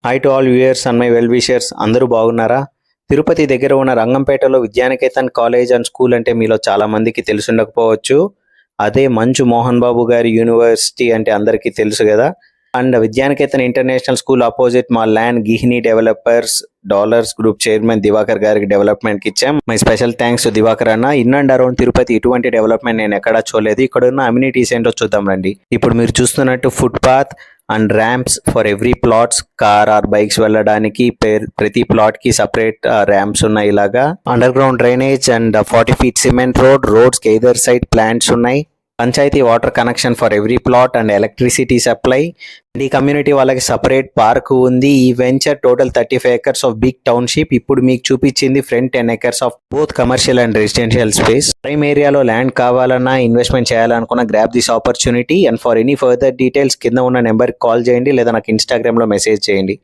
Hi to all viewers and my well wishers, అందరూ బాగున్నారా? తిరుపతి దగ్గర ఉన్న రంగంపేటలో విద్యానికేతన్ కాలేజ్ అండ్ స్కూల్ అంటే మీలో చాలా మందికి తెలిసి ఉండకపోవచ్చు. అదే మంచు మోహన్ బాబు గారి యూనివర్సిటీ అంటే అందరికీ తెలుసు కదా. And Vidyanikethan international school opposite మా ల్యాండ్ గిహినీ developers dollars group chairman Divakar గారికి డెవలప్మెంట్ కి ఇచ్చాం. My special thanks to Divakar అన్న. ఇన్ అండ్ అరౌండ్ తిరుపతి ఇటువంటి డెవలప్మెంట్ నేను ఎక్కడా చూడలేదు. ఇక్కడ ఉన్న అమ్యూనిటీస్ ఏంటో చూద్దాం రండి. ఇప్పుడు మీరు చూస్తున్నట్టు footpath and ramps for every plots, car or bikes వెళ్ళడానికి ప్రతి ప్లాట్ కి సపరేట్ ర్యాంప్స్ ఉన్నాయి. ఇలాగా underground drainage and 40 feet cement roads కి ఎయిదర్ సైడ్ ప్లాంట్స్ ఉన్నాయి. Panchayati water connection for every plot and electricity supply. ఈ community వాళ్ళకి separate park ఉంది. ఈ venture total 35 acres of big township. ఇప్పుడు మీకు చూపించింది front 10 acres of both commercial and residential space. Prime ఏరియాలో ల్యాండ్ కావాలన్నా ఇన్వెస్ట్మెంట్ చేయాలనుకున్నా grab this opportunity. And for any further details కింద ఉన్న నెంబర్కి కాల్ చేయండి లేదా నాకు ఇన్స్టాగ్రామ్లో మెసేజ్ చేయండి.